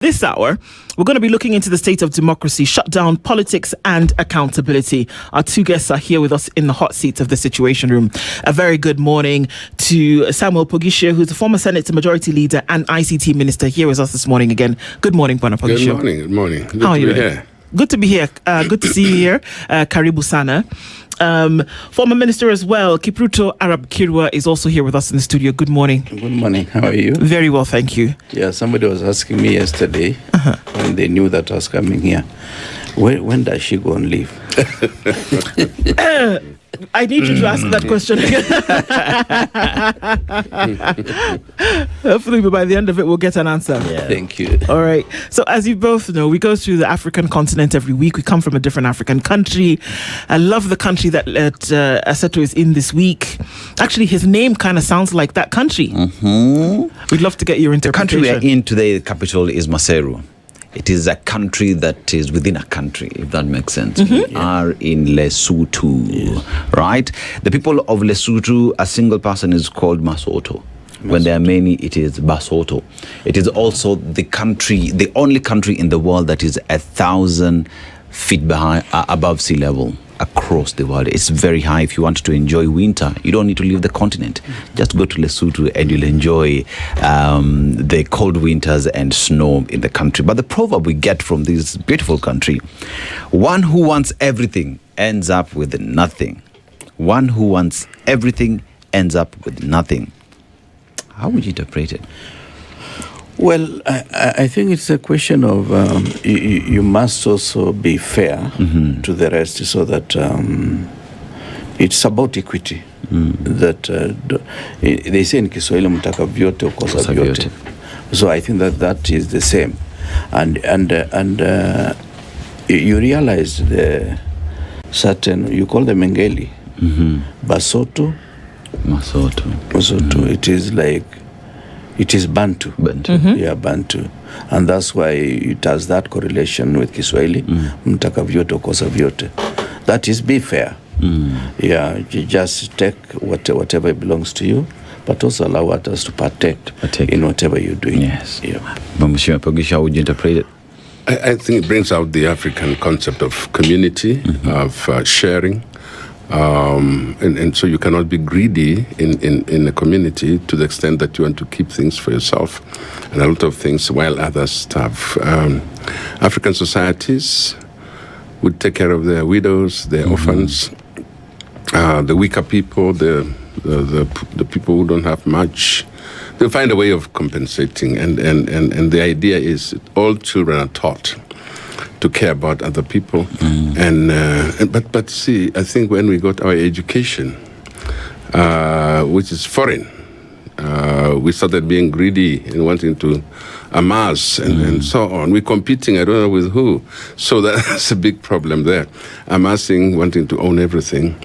This hour, we're going to be looking into the state of democracy, shutdown, politics, and accountability. Our two guests are here with us in the hot seat of the Situation Room. A very good morning to Samuel Pogisho, who's the former Senate Majority Leader and ICT Minister, here with us this morning again. Good morning, Bwana Pogisho. Good morning. Good How are you? Here. Good to be here. Good to see you here. Karibu Sana. Former Minister as well, Kipruto Arap Kirwa, is also here with us in the studio. Good morning. Good morning. How are you? Very well, thank you. Yeah, somebody was asking me yesterday when they knew that I was coming here, when does she go on leave? I need you to ask that question again. Hopefully by the end of it, we'll get an answer. Yeah. Thank you. All right. So as you both know, we go through the African continent every week. We come from a different African country. I love the country that Aseto is in this week. Actually, his name kind of sounds like that country. We'd love to get your interpretation. The country we are in today, the capital is Maseru. It is a country that is within a country, if that makes sense. We are in Lesotho, right? The people of Lesotho, a single person is called Masoto. When there are many, it is Basoto. It is also the country, the only country in the world that is 1,000 feet above sea level across the world. It's very high. If you want to enjoy winter, you don't need to leave the continent. Just go to Lesotho and you'll enjoy the cold winters and snow in the country. But the proverb we get from this beautiful country, one who wants everything ends up with nothing. One who wants everything ends up with nothing. How would you interpret it? Well, I think it's a question of you must also be fair to the rest, so that it's about equity. That they say in Kiswahili mtaka vyote ukosa vyote. So I think that is the same, and you realize the certain, you call them Mengeli, Basoto, Masoto. It is like, it is Bantu. Yeah, Bantu. And that's why it has that correlation with Kiswahili. Mtaka vyote ukosa vyote. That is, be fair. Yeah, you just take whatever belongs to you, but also allow others to partake in whatever you're doing. Yes. Yeah. Monsieur Pogisho, how would you interpret it? I think it brings out the African concept of community, of sharing. And so you cannot be greedy in a community to the extent that you want to keep things for yourself and a lot of things while others have. African societies would take care of their widows, their orphans, the weaker people, the people who don't have much. They'll find a way of compensating, and the idea is all children are taught to care about other people, but see, I think when we got our education, which is foreign, we started being greedy and wanting to amass and so on. We're competing, I don't know with who. So that's a big problem there. Amassing, wanting to own everything.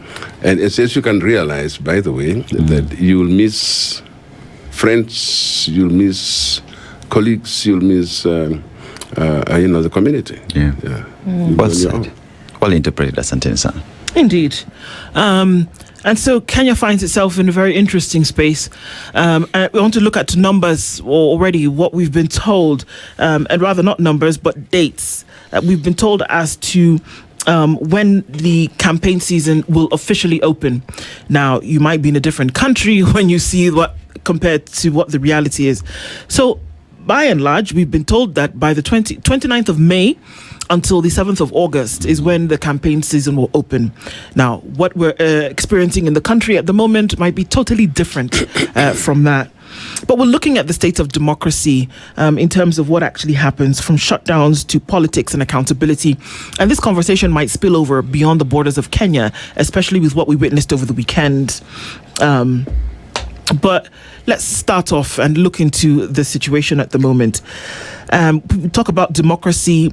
And as you can realize, by the way, that you'll miss friends, you'll miss colleagues, you'll miss the community. Yeah. Well said. Well interpreted, asante sana. Indeed. And so Kenya finds itself in a very interesting space. And we want to look at numbers already, what we've been told, and rather not numbers, but dates. We've been told as to when the campaign season will officially open. Now, you might be in a different country when you see what compared to what the reality is. So, by and large, we've been told that by the 29th of May until the 7th of August is when the campaign season will open. Now, what we're experiencing in the country at the moment might be totally different from that. But we're looking at the state of democracy in terms of what actually happens, from shutdowns to politics and accountability. And this conversation might spill over beyond the borders of Kenya, especially with what we witnessed over the weekend. But let's start off and look into the situation at the moment. We talk about democracy,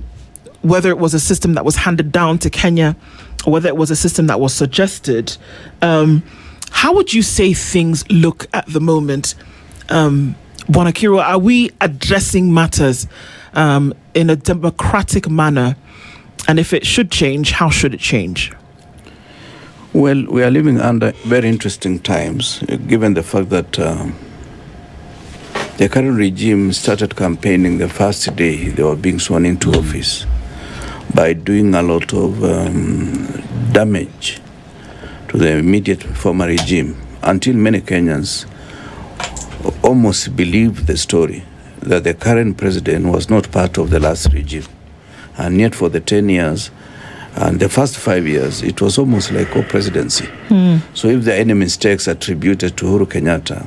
whether it was a system that was handed down to Kenya or whether it was a system that was suggested. How would you say things look at the moment? Bwana Kirwa, are we addressing matters in a democratic manner? And if it should change, how should it change? Well, we are living under very interesting times, given the fact that The current regime started campaigning the first day they were being sworn into office by doing a lot of damage to the immediate former regime, until many Kenyans almost believed the story that the current president was not part of the last regime. And yet for the 10 years and the first 5 years, it was almost like co-presidency. So if there are any mistakes attributed to Uhuru Kenyatta,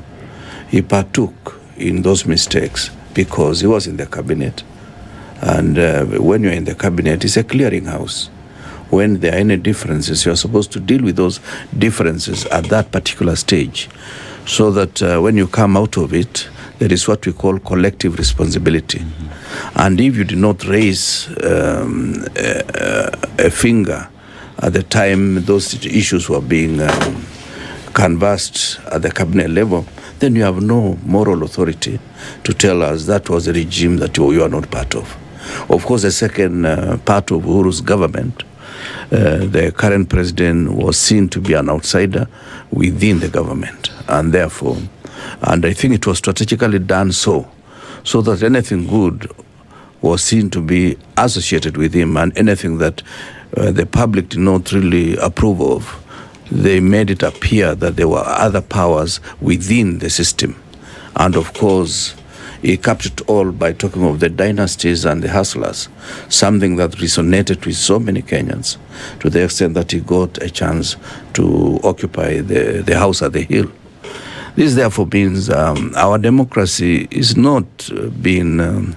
he partook in those mistakes because he was in the cabinet. And when you're in the cabinet, it's a clearinghouse. When there are any differences, you're supposed to deal with those differences at that particular stage, so that when you come out of it, there is what we call collective responsibility. And if you do not raise a finger at the time those issues were being canvassed at the cabinet level, then you have no moral authority to tell us that was a regime that you are not part of. Of course, the second part of Uhuru's government, the current president was seen to be an outsider within the government, and therefore, and I think it was strategically done so that anything good was seen to be associated with him, and anything that the public did not really approve of, they made it appear that there were other powers within the system. And of course, he captured it all by talking of the dynasties and the hustlers, something that resonated with so many Kenyans, to the extent that he got a chance to occupy the house at the hill. This therefore means our democracy is not being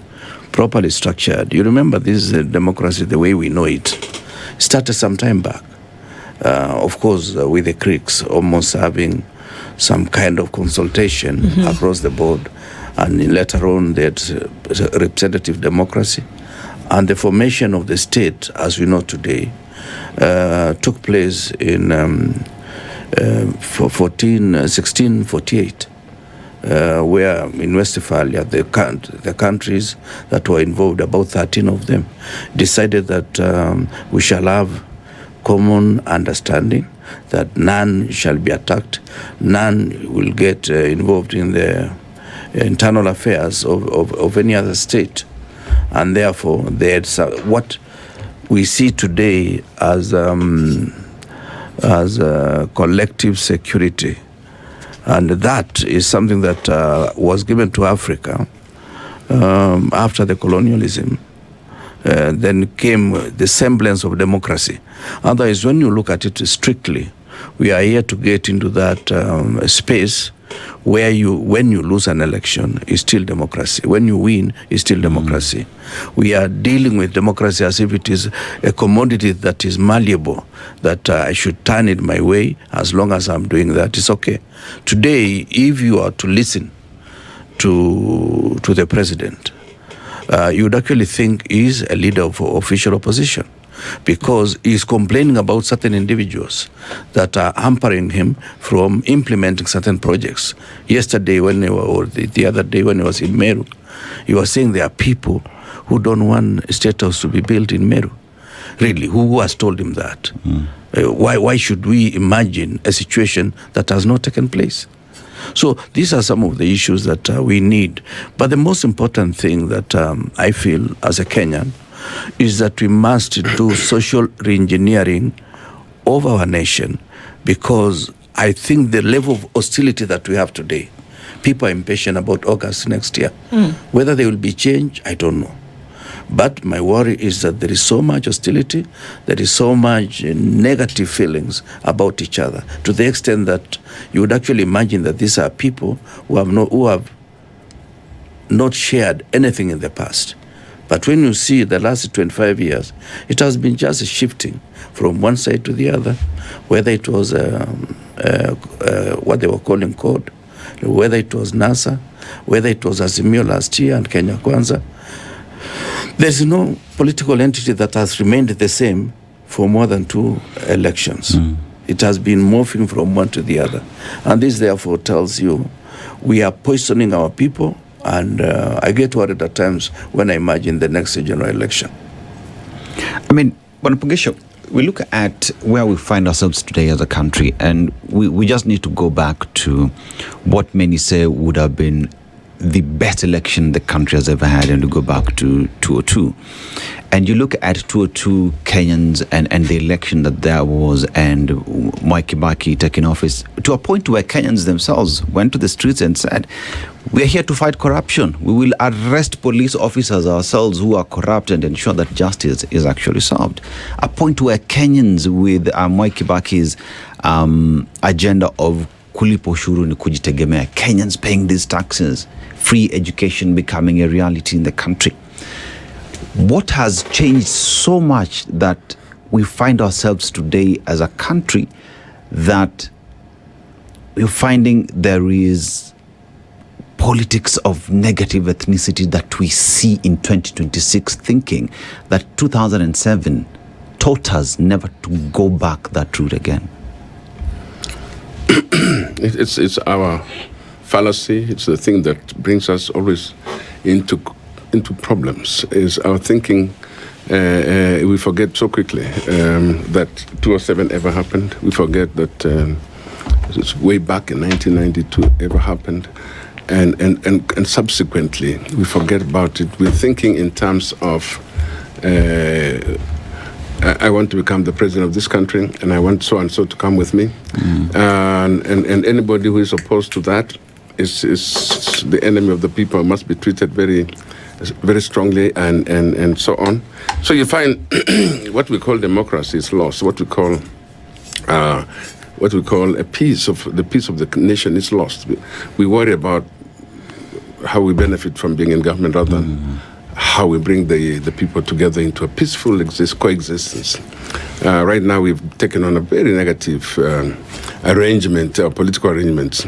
properly structured. You remember, this democracy, the way we know it, started some time back. Of course, with the Greeks almost having some kind of consultation across the board. And later on, there's representative democracy. And the formation of the state, as we know today, took place in 1648, where in Westphalia, the countries that were involved, about 13 of them, decided that we shall have common understanding, that none shall be attacked, none will get involved in the internal affairs of any other state. And therefore, they had what we see today as collective security. And that is something that was given to Africa after the colonialism. Then came the semblance of democracy. Otherwise, when you look at it strictly, we are here to get into that space where when you lose an election, it's still democracy. When you win, it's still democracy. We are dealing with democracy as if it is a commodity that is malleable, that I should turn it my way. As long as I'm doing that, it's okay. Today, if you are to listen to the president, you would actually think he's a leader of official opposition, because he's complaining about certain individuals that are hampering him from implementing certain projects. Yesterday, the other day when he was in Meru, he was saying there are people who don't want a state house to be built in Meru. Really, who has told him that? Why should we imagine a situation that has not taken place? So these are some of the issues that we need. But the most important thing that I feel as a Kenyan is that we must do social reengineering of our nation, because I think the level of hostility that we have today, people are impatient about August next year. Whether there will be change, I don't know. But my worry is that there is so much hostility, there is so much negative feelings about each other, to the extent that you would actually imagine that these are people who have not shared anything in the past. But when you see the last 25 years, it has been just shifting from one side to the other, whether it was what they were calling code, whether it was NASA, whether it was Azimio last year and Kenya Kwanza. There's no political entity that has remained the same for more than 2 elections. It has been morphing from one to the other. And this therefore tells you we are poisoning our people. And I get worried at times when I imagine the next general election. I mean, Bwana, we look at where we find ourselves today as a country, and we just need to go back to what many say would have been the best election the country has ever had, and to go back to 2002. And you look at 2002 Kenyans and the election that there was, and Mwai Kibaki taking office, to a point where Kenyans themselves went to the streets and said, we're here to fight corruption. We will arrest police officers ourselves who are corrupt and ensure that justice is actually served. A point where Kenyans with Mwai Kibaki's agenda of kulipa ushuru ni kujitegemea, Kenyans paying these taxes, free education becoming a reality in the country. What has changed so much that we find ourselves today as a country that we're finding there is politics of negative ethnicity that we see in 2026, thinking that 2007 taught us never to go back that route again? It's our fallacy. It's the thing that brings us always into problems. Is our thinking. We forget so quickly that 2007 ever happened. We forget that it's way back in 1992 ever happened, and subsequently we forget about it. We're thinking in terms of I want to become the president of this country, and I want so and so to come with me, and anybody who is opposed to that is the enemy of the people, must be treated very strongly, and so on. So you find what we call democracy is lost. What we call a piece of the nation is lost. We worry about how we benefit from being in government rather than how we bring the people together into a peaceful coexistence. Right now, we've taken on a very negative political arrangement.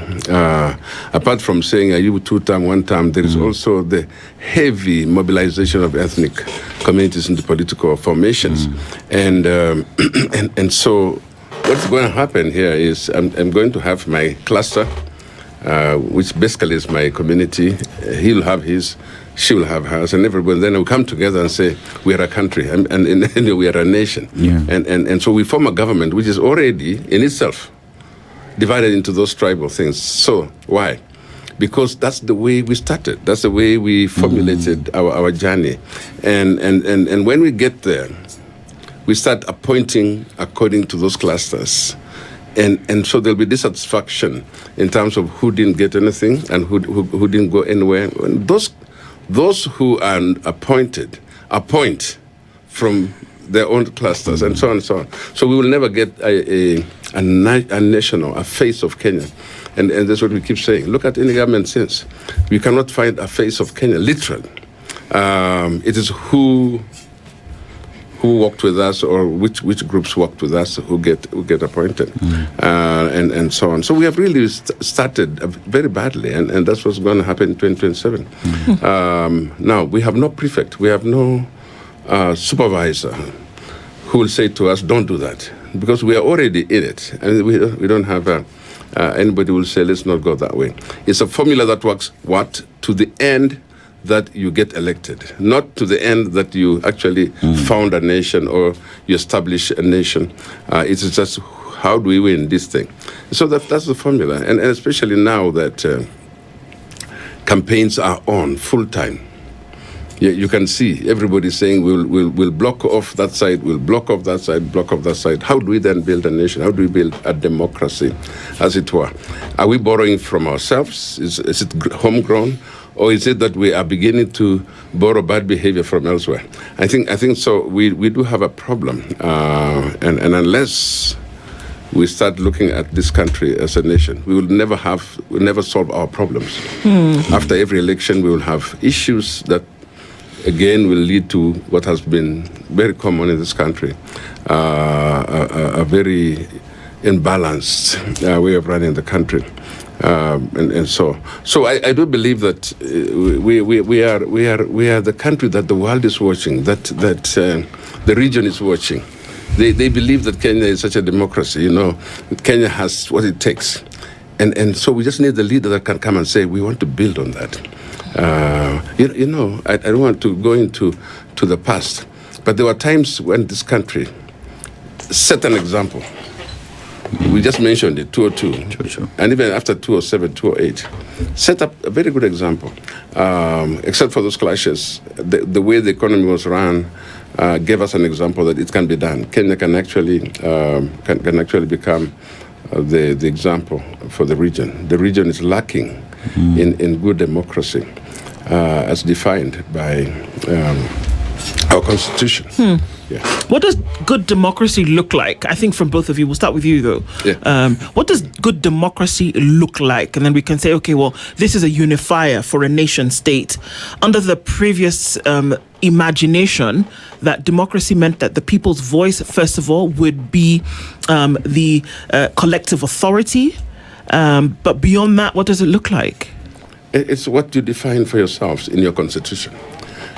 Apart from saying, are you 2-term, 1-term, there is also the heavy mobilization of ethnic communities into political formations. And so what's going to happen here is I'm going to have my cluster, which basically is my community. He'll have his, she will have hers, and everybody then will come together and say, we are a country, and we are a nation. Yeah. And so we form a government which is already, in itself, divided into those tribal things. So why? Because that's the way we started. That's the way we formulated our journey. And when we get there, we start appointing according to those clusters. And so there'll be dissatisfaction in terms of who didn't get anything and who didn't go anywhere. And those who are appointed appoint from their own clusters, and so on and so on. So we will never get a national, a face of Kenya. And that's what we keep saying. Look at any government since. We cannot find a face of Kenya, literally. It is who worked with us, or which groups worked with us who get appointed, and so on. So we have really started very badly, and that's what's going to happen in 2027. Now, we have no prefect, we have no supervisor who will say to us, don't do that, because we are already in it, and we don't have anybody who will say, let's not go that way. It's a formula that works, to the end that you get elected, not to the end that you actually found a nation or you establish a nation. It's just, how do we win this thing? So that's the formula, and especially now that campaigns are on full time. You can see everybody saying we'll block off that side, we'll block off that side, block off that side. How do we then build a nation? How do we build a democracy, as it were? Are we borrowing from ourselves? Is it homegrown? Or is it that we are beginning to borrow bad behavior from elsewhere? I think so. We do have a problem, and unless we start looking at this country as a nation, we'll never solve our problems. After every election, we will have issues that, again, will lead to what has been very common in this country, a very imbalanced way of running the country. And so I do believe that we are the country that the world is watching, that the region is watching. They believe that Kenya is such a democracy. Kenya has what it takes, and so we just need the leader that can come and say, we want to build on that. I don't want to go into the past, but there were times when this country set an example We just mentioned it, 202. Sure. And even after 207, 208, set up a very good example. Except for those clashes, the way the economy was run gave us an example that it can be done. Kenya can actually become the example for the region. The region is lacking in good democracy as defined by our constitution. Yeah. What does good democracy look like? I think from both of you, we'll start with you though. Yeah. What does good democracy look like? And then we can say, okay, well, this is a unifier for a nation state. Under the previous imagination, that democracy meant that the people's voice, first of all, would be the collective authority. But beyond that, what does it look like? It's what you define for yourselves in your constitution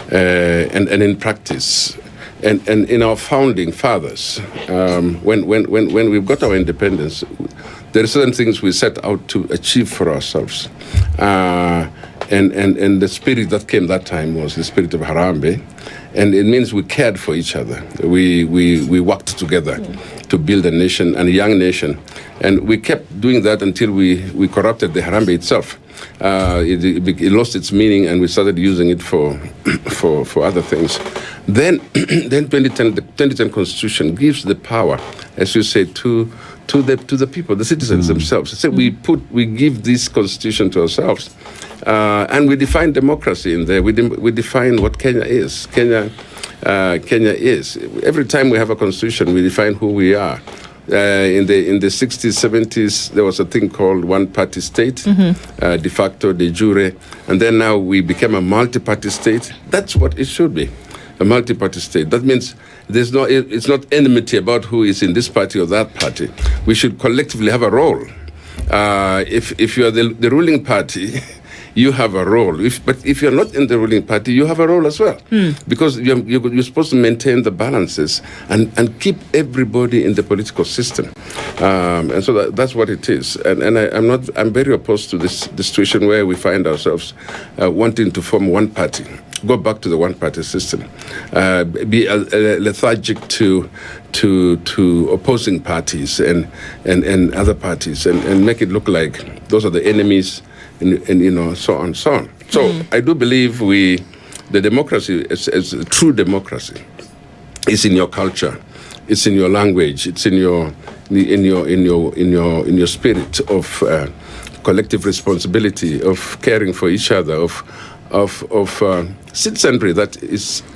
and in practice. And in our founding fathers, when we've got our independence, there are certain things we set out to achieve for ourselves. And the spirit that came that time was the spirit of Harambee. And it means we cared for each other. We worked together to build a nation, and a young nation. And we kept doing that until we corrupted the Harambee itself. It lost its meaning, and we started using it for other things. Then 2010, the 2010 Constitution gives the power, as you say, to the people, the citizens themselves. So we give this Constitution to ourselves, and we define democracy in there. We define what Kenya is. Kenya is. Every time we have a Constitution, we define who we are. In the 60s, 70s, there was a thing called one-party state, de facto, de jure, and then now we became a multi-party state. That's what it should be, a multi-party state. That means it's not enmity about who is in this party or that party. We should collectively have a role. If you are the ruling party, you have a role. But if you're not in the ruling party, you have a role as well. Because you're supposed to maintain the balances and keep everybody in the political system. And so that's what it is. And I'm very opposed to this situation where we find ourselves wanting to form one party. Go back to the one-party system. Be lethargic to opposing parties and other parties, and make it look like those are the enemies, and so on. So I do believe the democracy is a true democracy. It's in your culture, it's in your language, it's in your spirit of collective responsibility, of caring for each other, of citizenry that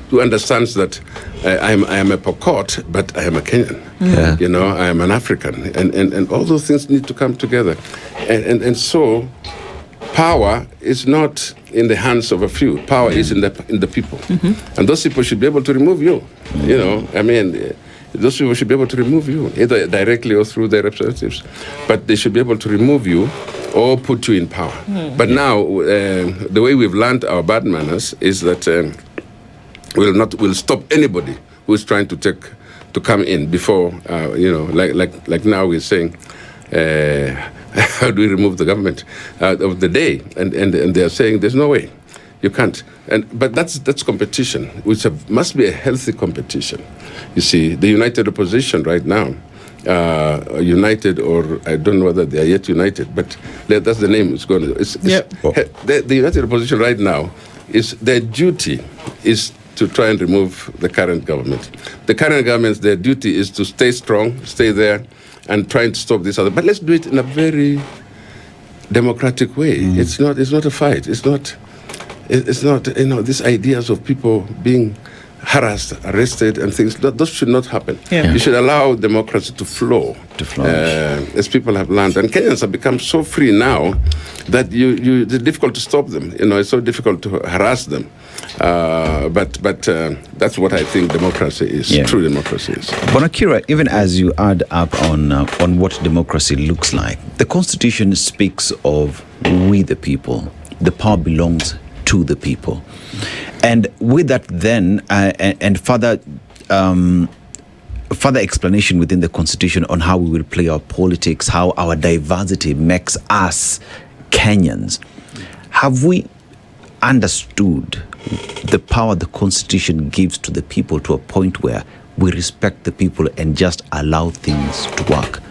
who understands that I am a Pokot, but I am a Kenyan. Yeah. I am an African, and all those things need to come together, and so power is not in the hands of a few. Power is in the people, and those people should be able to remove you. Those people should be able to remove you, either directly or through their representatives, but they should be able to remove you or put you in power. But now, the way we've learned our bad manners is that we'll stop anybody who is trying to come in before, like now we're saying, how do we remove the government of the day? And they are saying there's no way, you can't. But that's competition, which must be a healthy competition. You see, the united opposition right now, united, or I don't know whether they are yet united, but that's the name it's going to. The united opposition right now their duty is to try and remove the current government. The current government, their duty is to stay strong, stay there, and trying to stop this other. But let's do it in a very democratic way. It's not a fight. It's not these ideas of people being harassed, arrested, and things. Those should not happen. Yeah. You should allow democracy to flow, as people have learned. And Kenyans have become so free now that it's difficult to stop them. It's so difficult to harass them. But that's what I think democracy is. Yeah. True democracy is. Bonakira, even as you add up on what democracy looks like, the Constitution speaks of we the people. The power belongs to the people. And with that then, and further explanation within the Constitution on how we will play our politics, how our diversity makes us Kenyans, have we understood the power the Constitution gives to the people to a point where we respect the people and just allow things to work?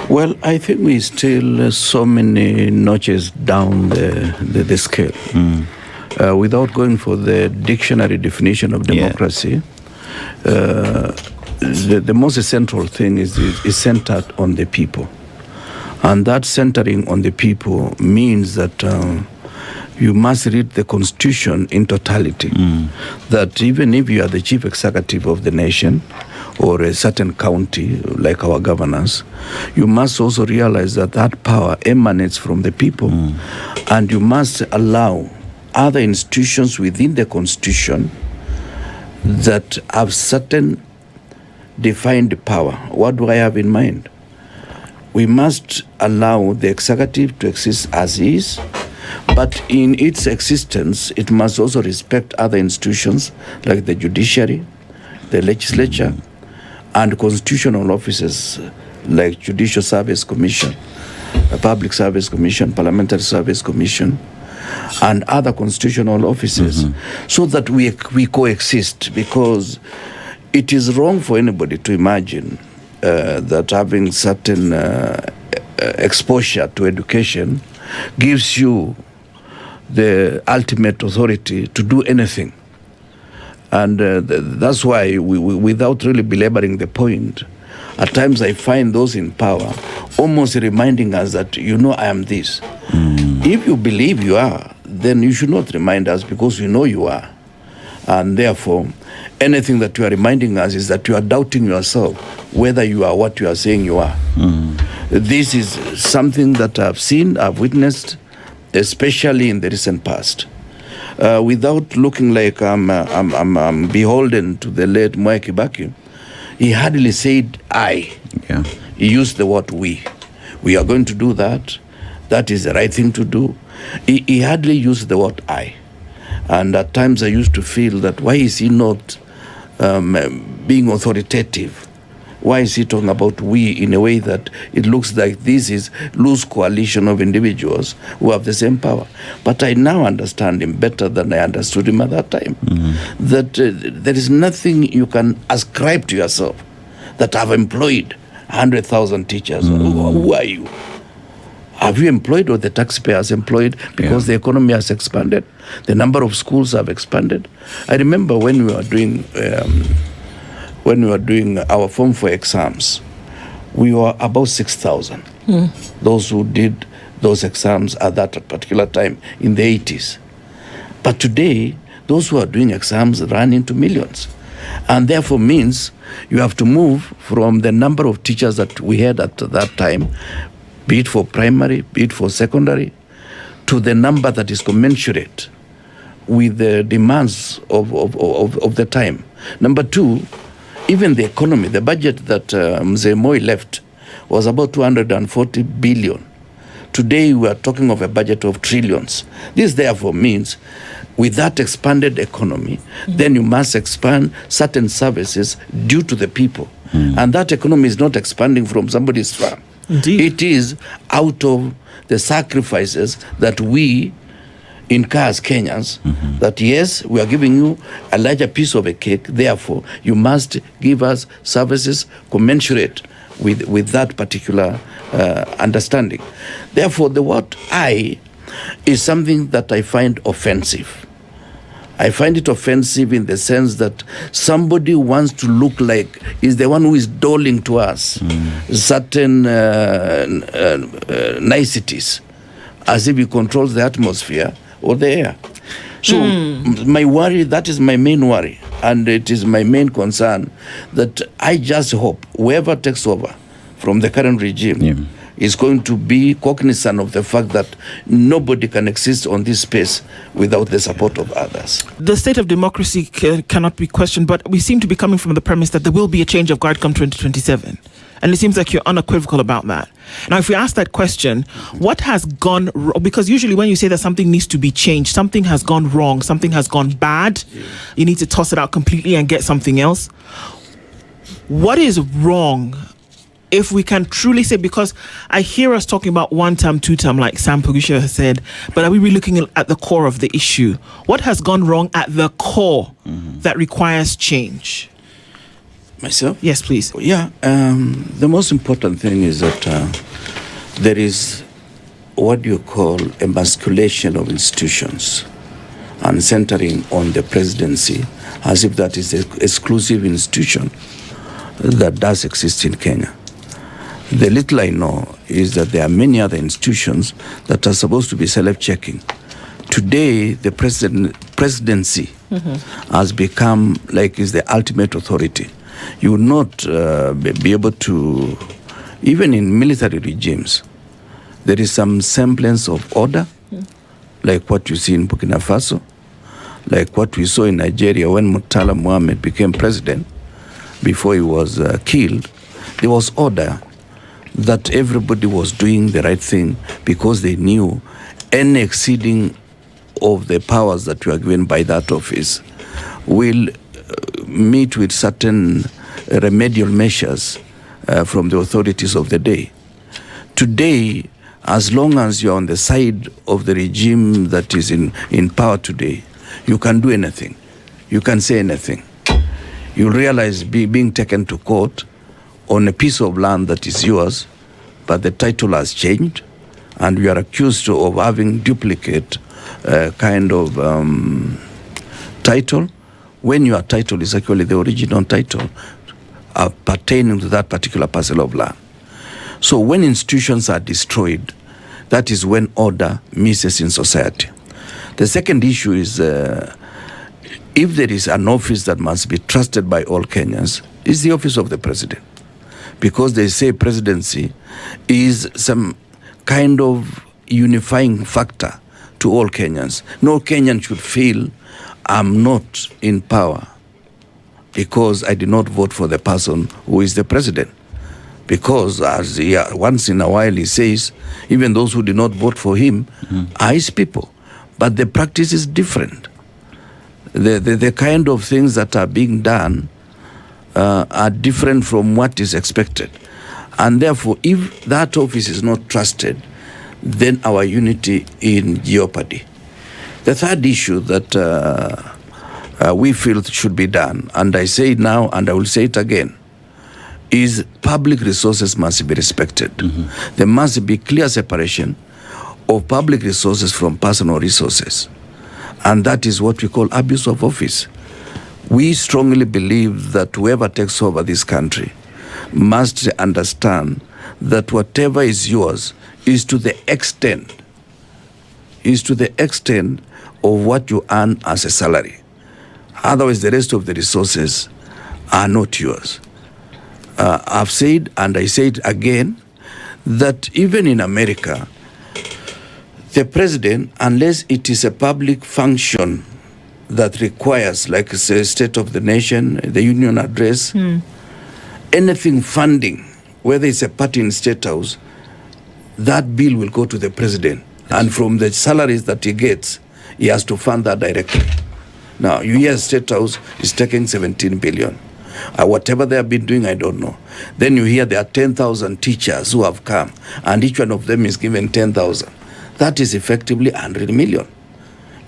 Well, I think we still so many notches down the scale. Without going for the dictionary definition of democracy, the most central thing is centered on the people. And that centering on the people means that you must read the Constitution in totality. That even if you are the chief executive of the nation or a certain county, like our governors, you must also realize that that power emanates from the people. And you must allow other institutions within the Constitution that have certain defined power. What do I have in mind? We must allow the executive to exist as is, but in its existence, it must also respect other institutions like the judiciary, the legislature, and constitutional offices like Judicial Service Commission, Public Service Commission, Parliamentary Service Commission, and other constitutional offices, so that we coexist, because it is wrong for anybody to imagine that having certain exposure to education gives you the ultimate authority to do anything. And that's why, without really belaboring the point, at times I find those in power almost reminding us that, I am this. If you believe you are, then you should not remind us, because you know you are. And therefore, anything that you are reminding us is that you are doubting yourself whether you are what you are saying you are. This is something that I've seen, I've witnessed, especially in the recent past. Without looking like I'm beholden to the late Mwai Kibaki, he hardly said I. Yeah. He used the word we. We are going to do that. That is the right thing to do. He hardly used the word I. And at times I used to feel that, why is he not being authoritative? Why is he talking about we in a way that it looks like this is loose coalition of individuals who have the same power? But I now understand him better than I understood him at that time. That there is nothing you can ascribe to yourself that I've employed 100,000 teachers. Who are you? Have you employed, or the taxpayer has employed, because the economy has expanded? The number of schools have expanded. I remember when we were doing our Form 4 exams, we were about 6,000. Those who did those exams at that particular time in the 80s. But today, those who are doing exams run into millions. And therefore means you have to move from the number of teachers that we had at that time, be it for primary, be it for secondary, to the number that is commensurate with the demands of the time. Number two, even the economy, the budget that Mzee Moi left was about 240 billion. Today we are talking of a budget of trillions. This therefore means with that expanded economy, then you must expand certain services due to the people. And that economy is not expanding from somebody's farm. Indeed. It is out of the sacrifices that we incur as Kenyans, that yes, we are giving you a larger piece of a cake, therefore you must give us services commensurate with that particular understanding. Therefore, the word I is something that I find offensive. I find it offensive in the sense that somebody wants to look like is the one who is doling to us certain niceties, as if he controls the atmosphere or the air. So my worry, that is my main worry, and it is my main concern, that I just hope whoever takes over from the current regime is going to be cognizant of the fact that nobody can exist on this space without the support of others. The state of democracy cannot be questioned, but we seem to be coming from the premise that there will be a change of guard come 2027. And it seems like you're unequivocal about that. Now, if we ask that question, what has gone wrong? Because usually when you say that something needs to be changed, something has gone wrong, something has gone bad, you need to toss it out completely and get something else. What is wrong, if we can truly say, because I hear us talking about one term, two term, like Sam Pugusha has said, but are we really looking at the core of the issue? What has gone wrong at the core that requires change? Myself? Yes, please. Yeah, the most important thing is that there is what you call emasculation of institutions and centering on the presidency as if that is the exclusive institution that does exist in Kenya. The little I know is that there are many other institutions that are supposed to be self-checking. Today, the presidency has become like is the ultimate authority. You will not be able to, even in military regimes, there is some semblance of order, like what you see in Burkina Faso, like what we saw in Nigeria when Murtala Mohammed became president. Before he was killed, there was order that everybody was doing the right thing because they knew any exceeding of the powers that were given by that office will meet with certain remedial measures from the authorities of the day. Today, as long as you're on the side of the regime that is in power today, you can do anything. You can say anything. You realize being taken to court on a piece of land that is yours, but the title has changed, and you are accused of having duplicate kind of title, when your title is actually the original title pertaining to that particular parcel of land. So when institutions are destroyed, that is when order misses in society. The second issue is if there is an office that must be trusted by all Kenyans, it's the office of the president. Because they say presidency is some kind of unifying factor to all Kenyans. No Kenyan should feel I'm not in power because I did not vote for the person who is the president. Because as once in a while he says, even those who did not vote for him are his people. But the practice is different. The kind of things that are being done are different from what is expected. And therefore, if that office is not trusted, then our unity in jeopardy. The third issue that we feel should be done, and I say it now and I will say it again, is public resources must be respected. There must be clear separation of public resources from personal resources. And that is what we call abuse of office. We strongly believe that whoever takes over this country must understand that whatever is yours is to the extent of what you earn as a salary. Otherwise, the rest of the resources are not yours. I've said, and I say it again, that even in America, the president, unless it is a public function that requires, like say, State of the Nation, the Union Address, anything funding, whether it's a party in State House, that bill will go to the president. And from the salaries that he gets, he has to fund that directly. Now, you hear State House is taking 17 billion. Whatever they have been doing, I don't know. Then you hear there are 10,000 teachers who have come, and each one of them is given 10,000. That is effectively 100 million.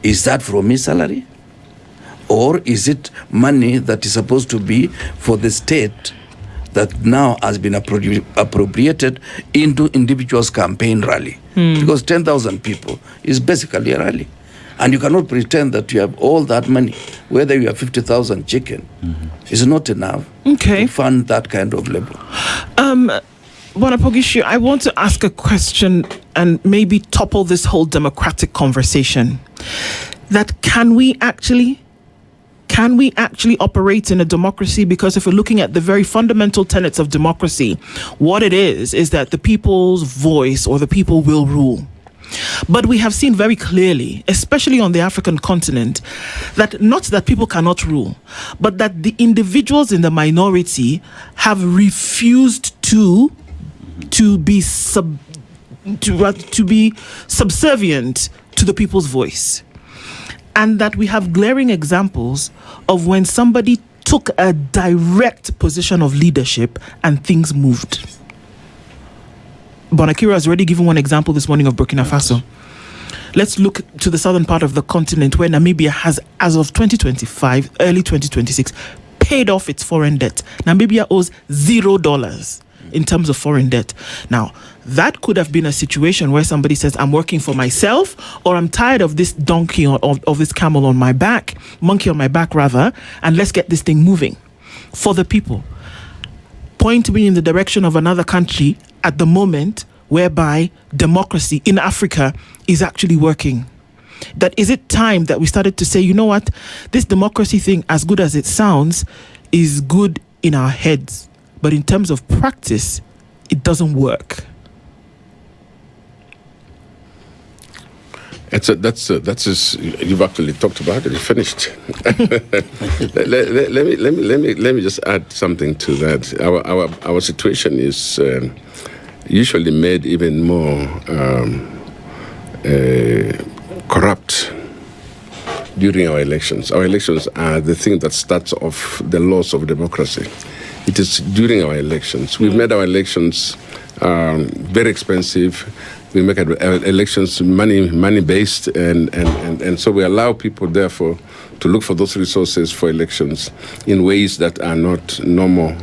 Is that from his salary? Or is it money that is supposed to be for the state that now has been appropriated into individuals' campaign rally? Because 10,000 people is basically a rally. And you cannot pretend that you have all that money, whether you have 50,000 chicken. It's not enough to fund that kind of level. Bonapogishu, I want to ask a question and maybe topple this whole democratic conversation. That can we actually operate in a democracy? Because if we're looking at the very fundamental tenets of democracy, what it is that the people's voice or the people will rule. But we have seen very clearly, especially on the African continent, that not that people cannot rule, but that the individuals in the minority have refused to be subservient to the people's voice. And that we have glaring examples of when somebody took a direct position of leadership and things moved. Arap Kirwa has already given one example this morning of Burkina Faso. Let's look to the southern part of the continent where Namibia has, as of 2025, early 2026, paid off its foreign debt. Namibia owes $0 in terms of foreign debt. Now, that could have been a situation where somebody says, I'm working for myself, or I'm tired of this donkey of this camel on my back, monkey on my back rather, and let's get this thing moving for the people. Point me in the direction of another country at the moment whereby democracy in Africa is actually working. That is it time that we started to say, you know what, this democracy thing, as good as it sounds, is good in our heads, but in terms of practice, it doesn't work. You've actually talked about it. You finished. let me just add something to that. Our situation is usually made even more corrupt during our elections. Our elections are the thing that starts off the laws of democracy. It is during our elections. We've made our elections very expensive. We make our elections money-based, and so we allow people, therefore, to look for those resources for elections in ways that are not normal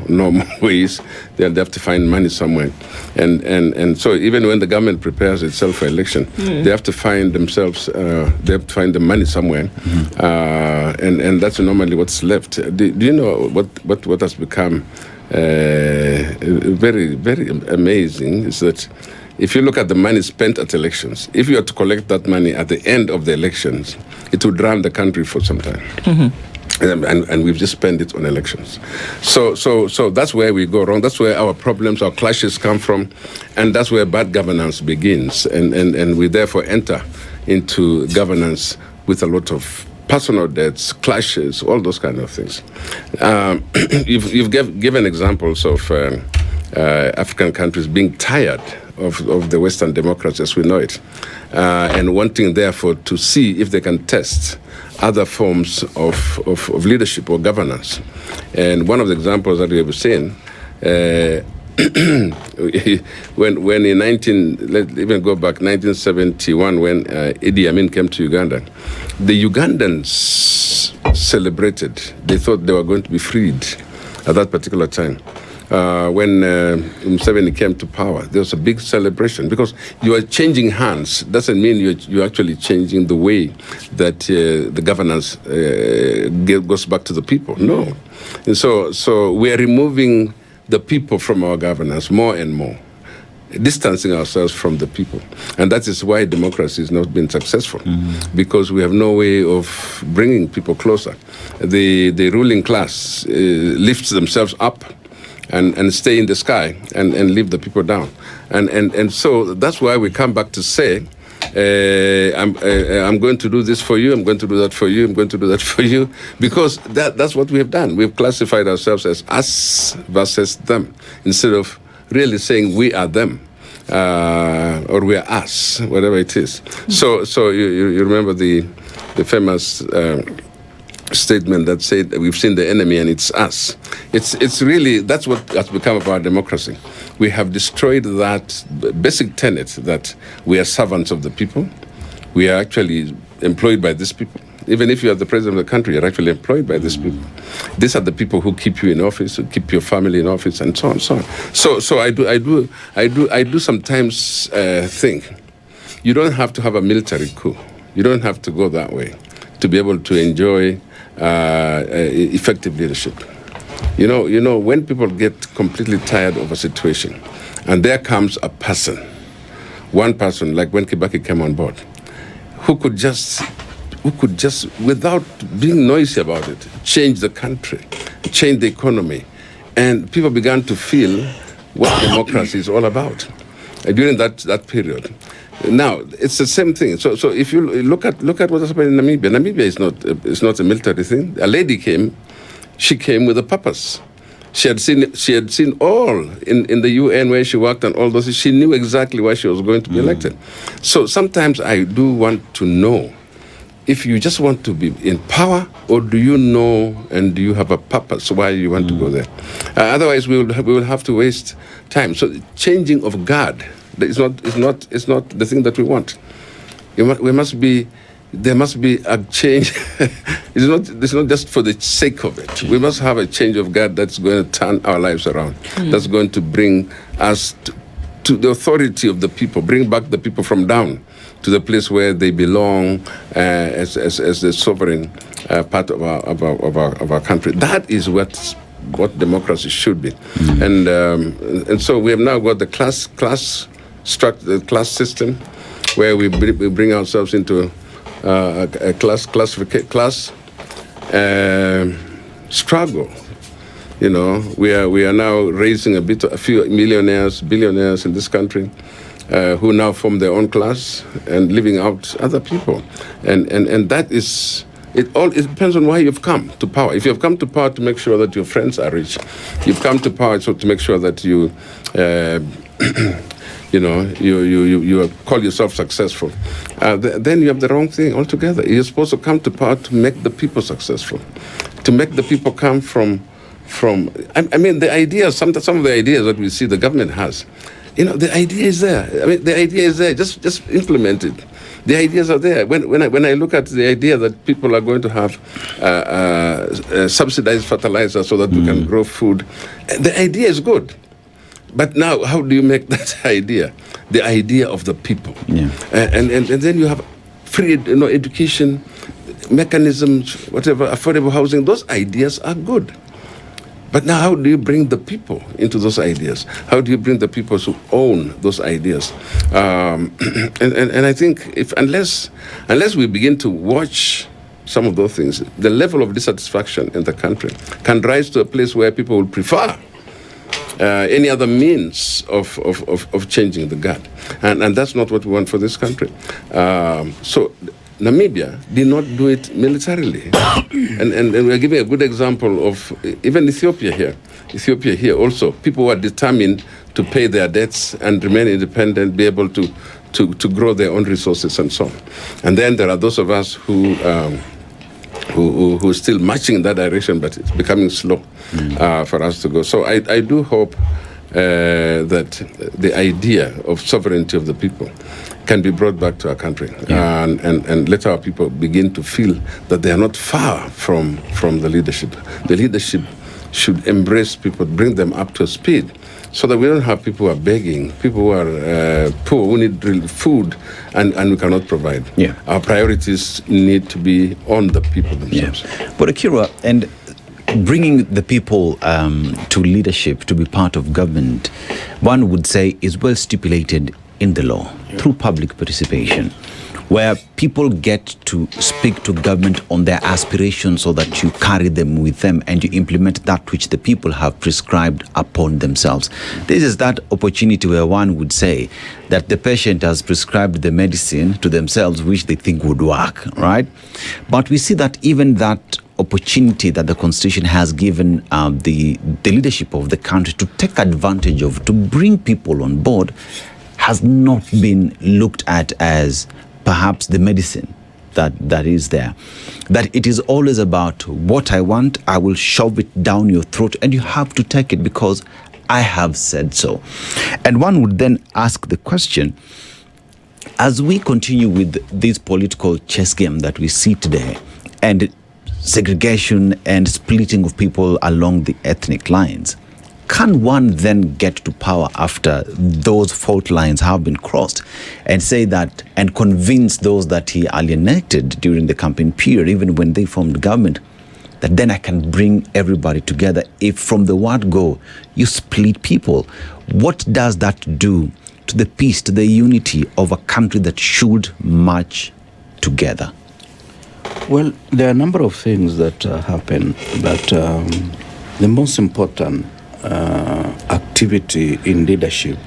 ways. They have to find money somewhere, and so even when the government prepares itself for election, they have to find themselves. They have to find the money somewhere, and that's normally what's left. Do you know what has become very, very amazing is that if you look at the money spent at elections, if you are to collect that money at the end of the elections, it would run the country for some time. And we've just spent it on elections. So that's where we go wrong. That's where our problems, our clashes come from, and that's where bad governance begins. And we therefore enter into governance with a lot of personal debts, clashes, all those kind of things. You've given examples of African countries being tired of the Western democracy as we know it, and wanting therefore to see if they can test other forms of leadership or governance. And one of the examples that we have seen, when in let's even go back 1971, when Idi Amin came to Uganda, the Ugandans celebrated. They thought they were going to be freed at that particular time. When Museveni came to power, there was a big celebration because you are changing hands. Doesn't mean you're actually changing the way that the governance goes back to the people. No. And so we are removing the people from our governance more and more, distancing ourselves from the people. And that is why democracy has not been successful, because we have no way of bringing people closer. The ruling class lifts themselves up and stay in the sky and leave the people down. And so that's why we come back to say, I'm going to do this for you, I'm going to do that for you, I'm going to do that for you, because that's what we have done. We've classified ourselves as us versus them, instead of really saying we are them, or we are us, whatever it is. So you remember the famous statement that said that we've seen the enemy and it's us. It's really, that's what has become of our democracy. We have destroyed that basic tenet that we are servants of the people. We are actually employed by these people. Even if you are the president of the country, you're actually employed by these people. These are the people who keep you in office, who keep your family in office, and so on, so on. So I do sometimes think you don't have to have a military coup. You don't have to go that way to be able to enjoy effective leadership. You know, when people get completely tired of a situation, and there comes a person, one person, like when Kibaki came on board, who could just, without being noisy about it, change the country, change the economy, and people began to feel what democracy is all about during that period. Now it's the same thing. So if you look at what has happened in Namibia, is not a military thing. A lady came. She came with a purpose. She had seen all in the UN where she worked and all those. She knew exactly why she was going to be elected. So sometimes I do want to know if you just want to be in power, or do you know and do you have a purpose why you want to go there? Otherwise, we will have to waste time. So changing of guard is not the thing that we want. We must be there must be a change. It's not just for the sake of it. We must have a change of guard that's going to turn our lives around. That's going to bring us to the authority of the people, bring back the people from down to the place where they belong as the sovereign part of our country. That is what democracy should be. And so we have now got the class system, where we bring ourselves into a class struggle. You know, we are now raising a few millionaires, billionaires in this country, who now form their own class and living out other people, and that is. It depends on why you've come to power. If you've come to power to make sure that your friends are rich, you've come to power so to make sure that you call yourself successful, then you have the wrong thing altogether. You're supposed to come to power to make the people successful, to make the people come from. I mean, the ideas. Some of the ideas that we see the government has, the idea is there. I mean, the idea is there. Just implement it. The ideas are there. When I look at the idea that people are going to have subsidized fertilizer so that we can grow food, the idea is good. But now, how do you make that idea the idea of the people? Yeah. And then you have free, education mechanisms, whatever, affordable housing. Those ideas are good. But now, how do you bring the people into those ideas? How do you bring the people to own those ideas? And I think unless we begin to watch some of those things, the level of dissatisfaction in the country can rise to a place where people will prefer any other means of changing the guard. And that's not what we want for this country. So Namibia did not do it militarily. and we're giving a good example of even Ethiopia here. Ethiopia here also, people were determined to pay their debts and remain independent, be able to grow their own resources and so on. And then there are those of us who are still marching in that direction, but it's becoming slow for us to go. So I do hope that the idea of sovereignty of the people can be brought back to our country, and let our people begin to feel that they are not far from the leadership. The leadership should embrace people, bring them up to speed, so that we don't have people who are begging, people who are poor, who need real food, and we cannot provide. Yeah. Our priorities need to be on the people themselves. Yeah. But Kirwa, and bringing the people to leadership, to be part of government, one would say is well stipulated in the law through public participation, where people get to speak to government on their aspirations so that you carry them with them and you implement that which the people have prescribed upon themselves. This is that opportunity where one would say that the patient has prescribed the medicine to themselves which they think would work, right? But we see that even that opportunity that the Constitution has given the leadership of the country to take advantage of, to bring people on board, has not been looked at as perhaps the medicine that is there. That it is always about what I want, I will shove it down your throat, and you have to take it because I have said so. And one would then ask the question, as we continue with this political chess game that we see today, and segregation and splitting of people along the ethnic lines, can one then get to power after those fault lines have been crossed and say that, and convince those that he alienated during the campaign period, even when they formed government, that then I can bring everybody together? If from the word go, you split people, what does that do to the peace, to the unity of a country that should march together? Well, there are a number of things that happen, but the most important activity in leadership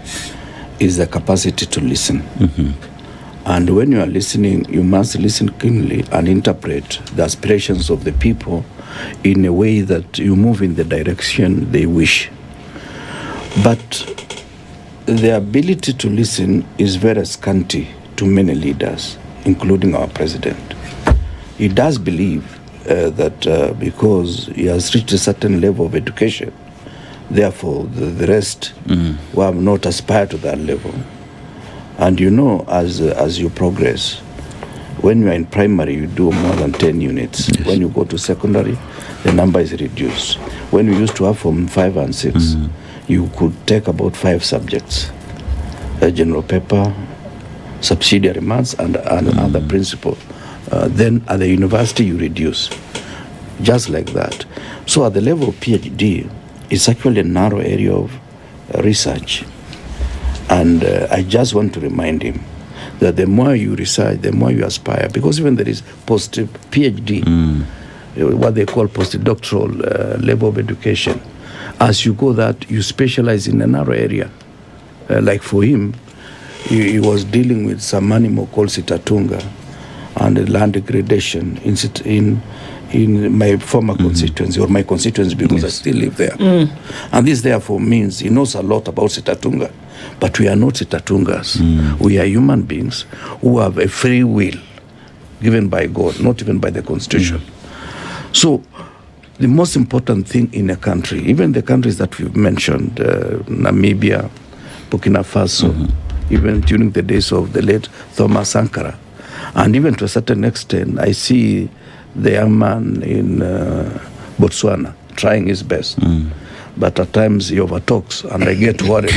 is the capacity to listen. Mm-hmm. And when you are listening, you must listen keenly and interpret the aspirations of the people in a way that you move in the direction they wish. But the ability to listen is very scanty to many leaders, including our president. He does believe that because he has reached a certain level of education, therefore the rest will have not aspired to that level. And as you progress, When you are in primary, you do more than 10 units. Yes. When you go to secondary, the number is reduced. When we used to have from 5 and 6, you could take about 5 subjects. A general paper, subsidiary maths, and other principle. Then at the university, you reduce. Just like that. So at the level of PhD, it's actually a narrow area of research. And I just want to remind him that the more you research, the more you aspire. Because even there is post-PhD, what they call postdoctoral level of education. As you go that, you specialize in a narrow area. Like for him, he was dealing with some animal called Sitatunga and land degradation in my former constituency, or my constituency, because I still live there. And this therefore means he knows a lot about Sitatunga. But we are not Sitatungas. We are human beings who have a free will given by God, not even by the constitution. So the most important thing in a country, even the countries that we've mentioned, Namibia, Burkina Faso, even during the days of the late Thomas Sankara, and even to a certain extent, I see the young man in Botswana trying his best. But at times he overtalks, and I get worried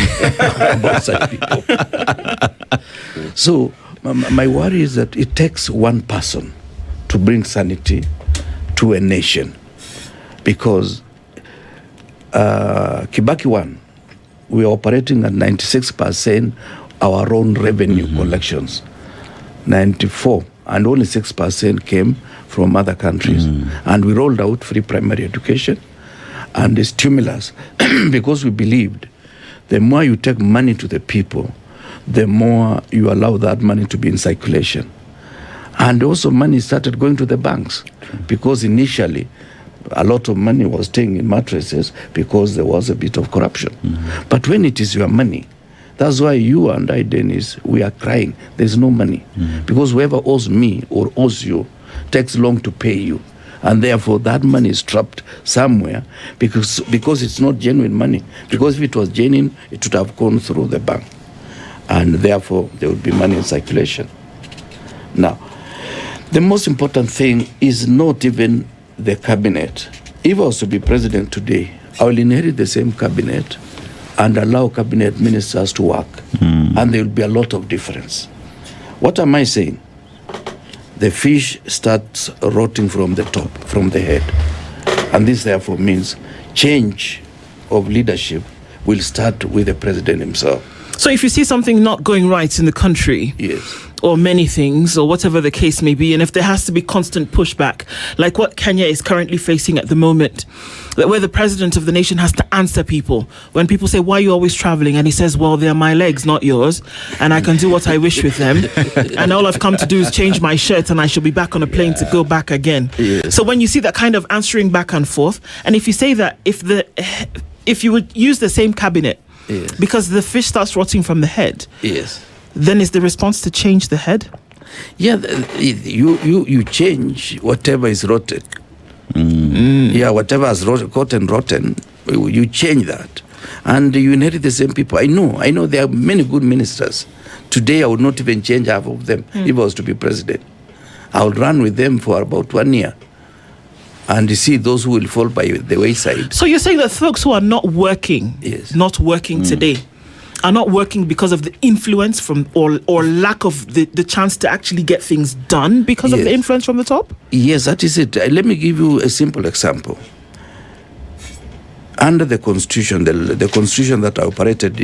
about such people. So my worry is that it takes one person to bring sanity to a nation. Because Kibaki 1, we are operating at 96% our own revenue collections. 94, and only 6% came from other countries. And we rolled out free primary education and the stimulus because we believed the more you take money to the people, the more you allow that money to be in circulation. And also money started going to the banks because initially a lot of money was staying in mattresses because there was a bit of corruption. But when it is your money, that's why you and I, Dennis, we are crying. There's no money. Because whoever owes me or owes you takes long to pay you. And therefore that money is trapped somewhere because it's not genuine money. Because if it was genuine, it would have gone through the bank. And therefore there would be money in circulation. Now, the most important thing is not even the cabinet. If I was to be president today, I will inherit the same cabinet and allow cabinet ministers to work. And there will be a lot of difference. What am I saying? The fish starts rotting from the top, from the head. And this therefore means change of leadership will start with the president himself. So if you see something not going right in the country, yes, or many things, or whatever the case may be, and if there has to be constant pushback, like what Kenya is currently facing at the moment, where the president of the nation has to answer people. When people say, why are you always traveling? And he says, well, they're my legs, not yours, and I can do what I wish with them. And all I've come to do is change my shirt, and I shall be back on a plane to go back again. Yes. So when you see that kind of answering back and forth, and if you say that if you would use the same cabinet, yes, because the fish starts rotting from the head, yes, then is the response to change the head? Yeah, you change whatever is rotten. Yeah, whatever has gotten rotten, you change that. And you inherit the same people. I know there are many good ministers. Today I would not even change half of them if I was to be president. I would run with them for about 1 year and see those who will fall by the wayside. So you're saying that folks who are not working, yes, not working today, are not working because of the influence from or lack of the chance to actually get things done because of the influence from the top? Yes, that is it. Let me give you a simple example. Under the constitution, the constitution that I operated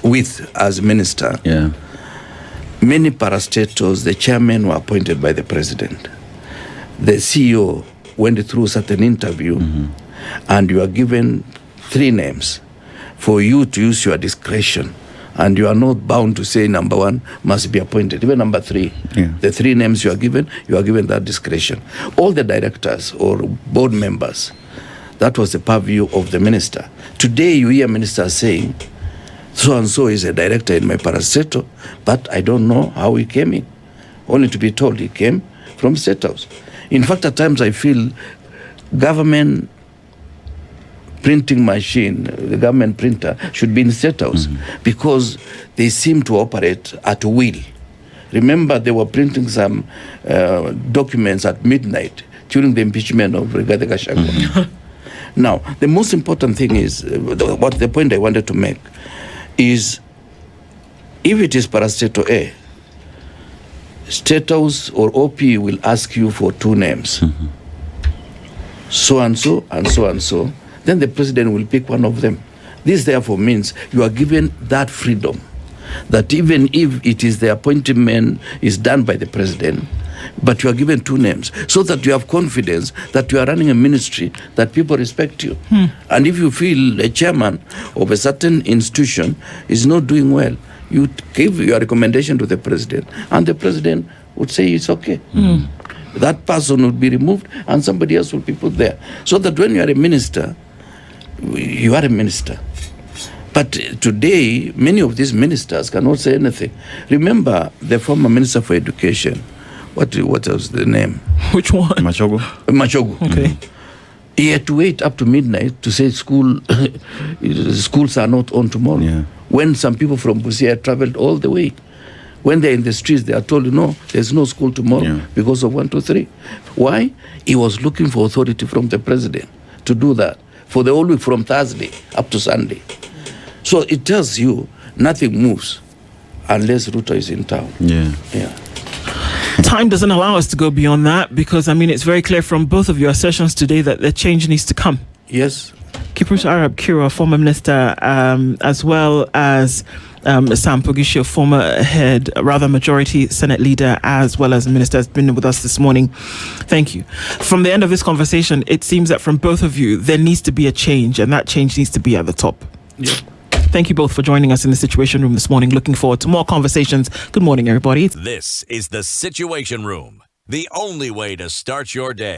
with as minister, many parastatals, the chairmen were appointed by the president. The CEO went through certain interview, and you are given 3 names for you to use your discretion, and you are not bound to say number 1 must be appointed, even number 3. The 3 names you are given that discretion. All the directors or board members, that was the purview of the minister. Today you hear ministers saying, so-and-so is a director in my parastatal, but I don't know how he came in. Only to be told he came from State House. In fact, at times I feel government printing machine, the government printer, should be in State House because they seem to operate at will. Remember, they were printing some documents at midnight during the impeachment of Rigathi Gachagua. Now, the most important thing is, the point I wanted to make is, if it is parastatal A, State House or OP will ask you for two names, so and so and so and so. Then the president will pick one of them. This therefore means you are given that freedom, that even if it is the appointment is done by the president, but you are given two names, so that you have confidence that you are running a ministry that people respect you. And if you feel a chairman of a certain institution is not doing well, you give your recommendation to the president, and the president would say it's okay. That person would be removed and somebody else will be put there. So that when you are a minister, you are a minister. But today, many of these ministers cannot say anything. Remember the former Minister for Education. What was the name? Which one? Machogu. Machogu. Okay. He had to wait up to midnight to say schools are not on tomorrow. Yeah. When some people from Busia had traveled all the way. When they're in the streets, they are told, no, there's no school tomorrow because of 1, 2, 3. Why? He was looking for authority from the president to do that for the whole week from Thursday up to Sunday. So it tells you nothing moves unless Ruto is in town. Yeah. Time doesn't allow us to go beyond that because, I mean, it's very clear from both of your sessions today that the change needs to come. Yes. Kiprus Arap Kirwa, former minister, as well as Sam Pogisho, former majority Senate leader, as well as a minister, has been with us this morning. Thank you. From the end of this conversation, it seems that from both of you, there needs to be a change, and that change needs to be at the top. Yeah. Thank you both for joining us in the Situation Room this morning. Looking forward to more conversations. Good morning, everybody. This is the Situation Room, the only way to start your day.